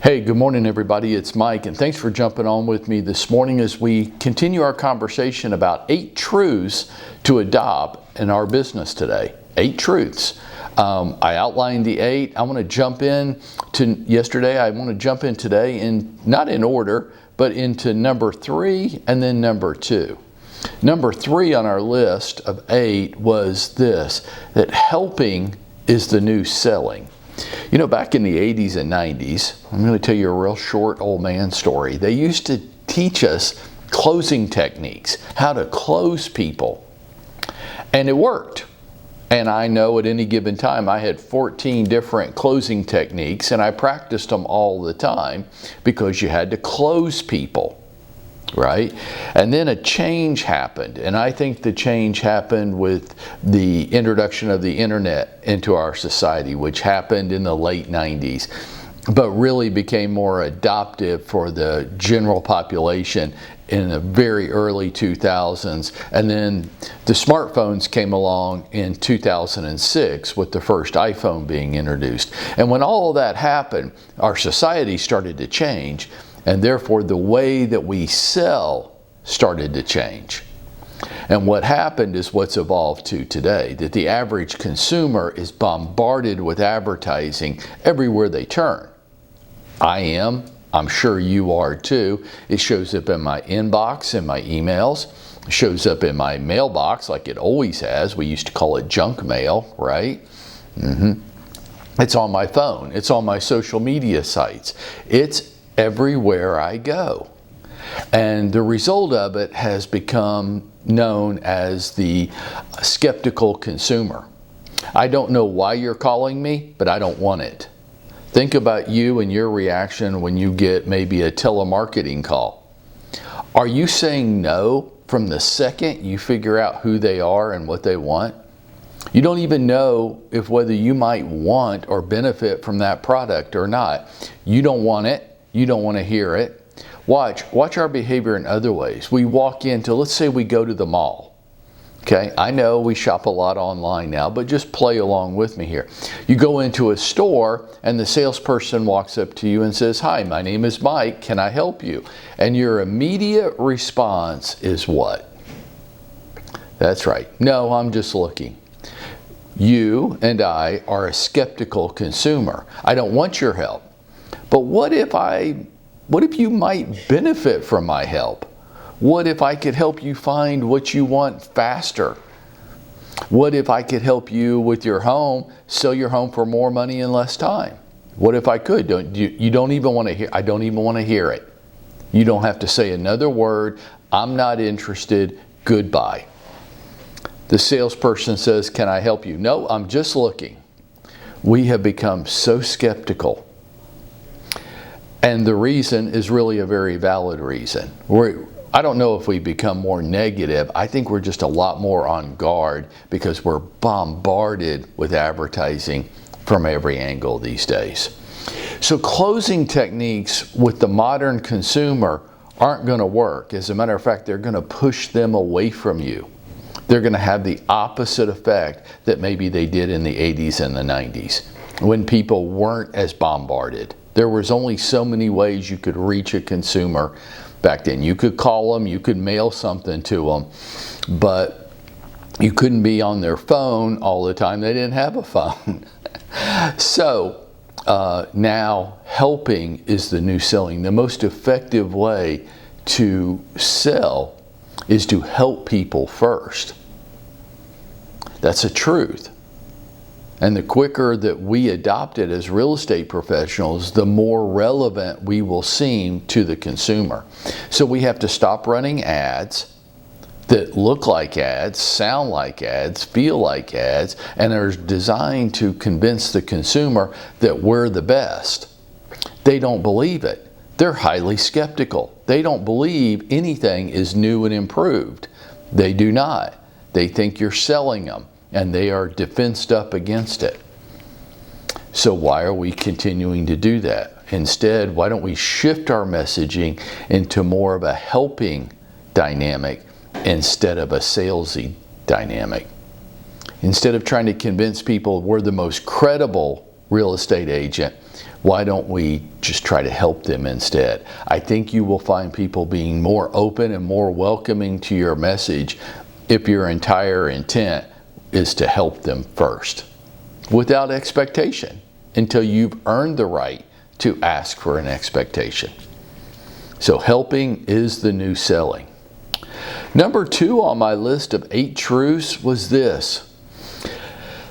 Hey, good morning everybody. It's Mike, and thanks for jumping on with me this morning as we continue our conversation about 8 truths to adopt in our business today. 8 truths. I outlined the 8. I want to jump in to yesterday. I want to jump in today, in not in order, but into number 3 and then number 2. Number 3 on our list of 8 was this, that helping is the new selling. You know, back in the 80s and 90s, I'm going to tell you a real short old man story. They used to teach us closing techniques, how to close people. And it worked. And I know at any given time I had 14 different closing techniques, and I practiced them all the time because you had to close people, right? And then a change happened, and I think the change happened with the introduction of the internet into our society, which happened in the late 90s, but really became more adoptive for the general population in the very early 2000s. And then the smartphones came along in 2006 with the first iPhone being introduced. And when all of that happened, our society started to change, and therefore the way that we sell started to change. And what happened is what's evolved to today, that the average consumer is bombarded with advertising everywhere they turn. I am. I'm sure you are too. It shows up in my inbox, in my emails. It shows up in my mailbox like it always has. We used to call it junk mail, right? It's on my phone. It's on my social media sites. It's everywhere I go. And the result of it has become known as the skeptical consumer. I don't know why you're calling me, but I don't want it. Think about you and your reaction when you get maybe a telemarketing call. Are you saying no from the second you figure out who they are and what they want? You don't even know if whether you might want or benefit from that product or not. You don't want it. You don't want to hear it. Watch our behavior in other ways. We walk into, let's say we go to the mall. Okay, I know we shop a lot online now, but just play along with me here. You go into a store and the salesperson walks up to you and says, "Hi, my name is Mike. Can I help you?" And your immediate response is what? That's right. No, I'm just looking. You and I are a skeptical consumer. I don't want your help. But what if you might benefit from my help? What if I could help you find what you want faster? What if I could help you with your home, sell your home for more money in less time? What if I could? You don't even want to hear. I don't even want to hear it. You don't have to say another word. I'm not interested. Goodbye. The salesperson says, "Can I help you?" "No, I'm just looking." We have become so skeptical. And the reason is really a very valid reason. I don't know if we become more negative. I think we're just a lot more on guard because we're bombarded with advertising from every angle these days. So closing techniques with the modern consumer aren't going to work. As a matter of fact, they're going to push them away from you. They're going to have the opposite effect that maybe they did in the 80s and the 90s when people weren't as bombarded. There was only so many ways you could reach a consumer back then. You could call them, you could mail something to them, but you couldn't be on their phone all the time. They didn't have a phone. So now helping is the new selling. The most effective way to sell is to help people first. That's a truth. And the quicker that we adopt it as real estate professionals, the more relevant we will seem to the consumer. So we have to stop running ads that look like ads, sound like ads, feel like ads, and are designed to convince the consumer that we're the best. They don't believe it. They're highly skeptical. They don't believe anything is new and improved. They do not. They think you're selling them, and they are defensed up against it. So why are we continuing to do that? Instead, why don't we shift our messaging into more of a helping dynamic instead of a salesy dynamic? Instead of trying to convince people we're the most credible real estate agent, Why don't we just try to help them instead? I think you will find people being more open and more welcoming to your message if your entire intent is to help them first, without expectation, until you've earned the right to ask for an expectation. So helping is the new selling. Number 2 on my list of 8 truths was this.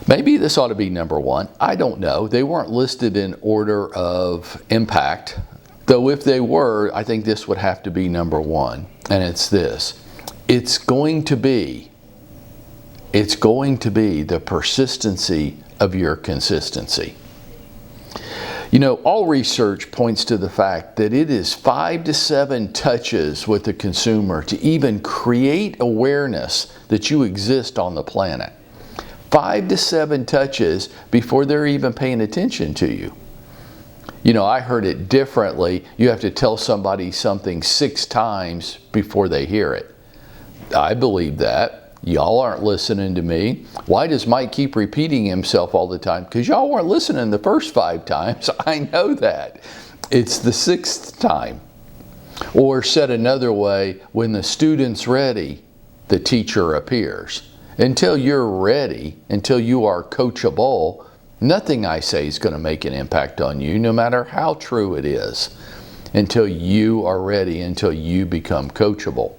Maybe this ought to be number 1. I don't know. They weren't listed in order of impact, though if they were, I think this would have to be number 1. And it's this. It's going to be the persistency of your consistency. You know, all research points to the fact that it is 5 to 7 touches with the consumer to even create awareness that you exist on the planet. 5 to 7 touches before they're even paying attention to you. You know, I heard it differently. You have to tell somebody something 6 times before they hear it. I believe that. Y'all aren't listening to me. Why does Mike keep repeating himself all the time? Because y'all weren't listening the first 5 times. I know that. It's the 6th time. Or said another way, when the student's ready, the teacher appears. Until you're ready, until you are coachable, nothing I say is going to make an impact on you, no matter how true it is. Until you are ready, until you become coachable.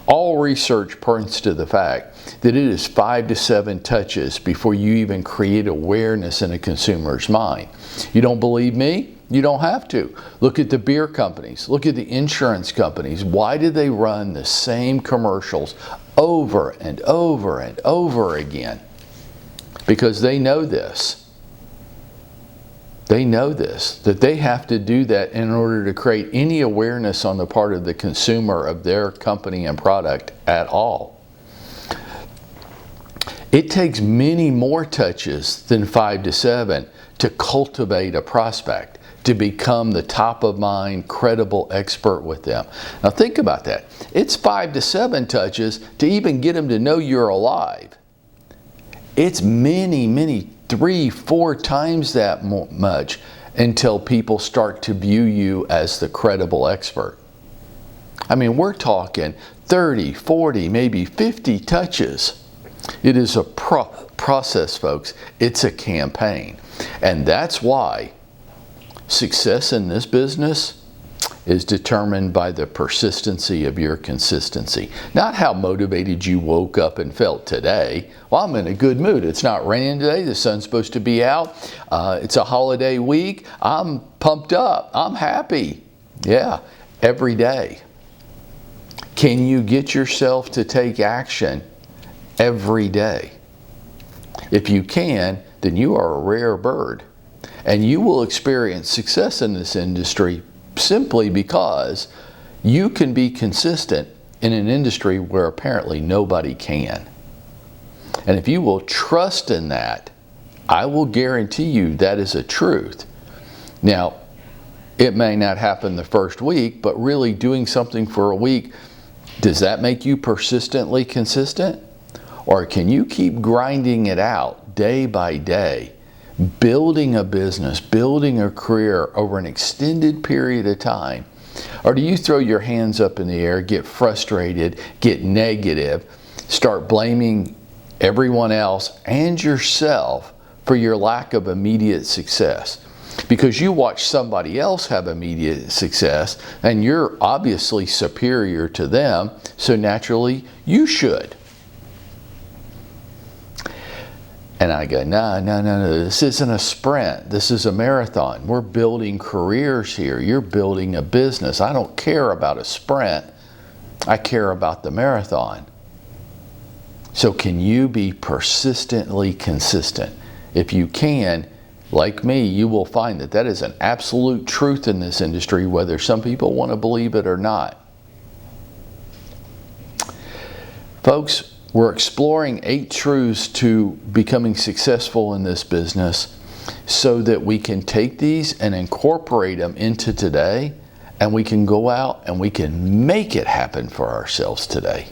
All research points to the fact that it is 5 to 7 touches before you even create awareness in a consumer's mind. You don't believe me? You don't have to. Look at the beer companies. Look at the insurance companies. Why do they run the same commercials over and over and over again? Because they know this. They know this, that they have to do that in order to create any awareness on the part of the consumer of their company and product at all. It takes many more touches than 5 to 7 to cultivate a prospect, to become the top of mind, credible expert with them. Now think about that. It's 5 to 7 touches to even get them to know you're alive. It's many, 3, 4 times that much until people start to view you as the credible expert. I mean, we're talking 30, 40, maybe 50 touches. It is a process, folks. It's a campaign. And that's why success in this business is determined by the persistency of your consistency. Not how motivated you woke up and felt today. Well, I'm in a good mood. It's not raining today. The sun's supposed to be out. It's a holiday week. I'm pumped up. I'm happy. Yeah, every day. Can you get yourself to take action every day? If you can, then you are a rare bird. And you will experience success in this industry simply because you can be consistent in an industry where apparently nobody can. And if you will trust in that, I will guarantee you that is a truth. Now, it may not happen the first week, but really doing something for a week, does that make you persistently consistent? Or can you keep grinding it out day by day? Building a business, building a career over an extended period of time? Or do you throw your hands up in the air, get frustrated, get negative, start blaming everyone else and yourself for your lack of immediate success? Because you watch somebody else have immediate success and you're obviously superior to them, so naturally you should. And I go, no, this isn't a sprint. This is a marathon. We're building careers here. You're building a business. I don't care about a sprint. I care about the marathon. So can you be persistently consistent? If you can, like me, you will find that that is an absolute truth in this industry, whether some people want to believe it or not. Folks, we're exploring 8 truths to becoming successful in this business so that we can take these and incorporate them into today, and we can go out and we can make it happen for ourselves today.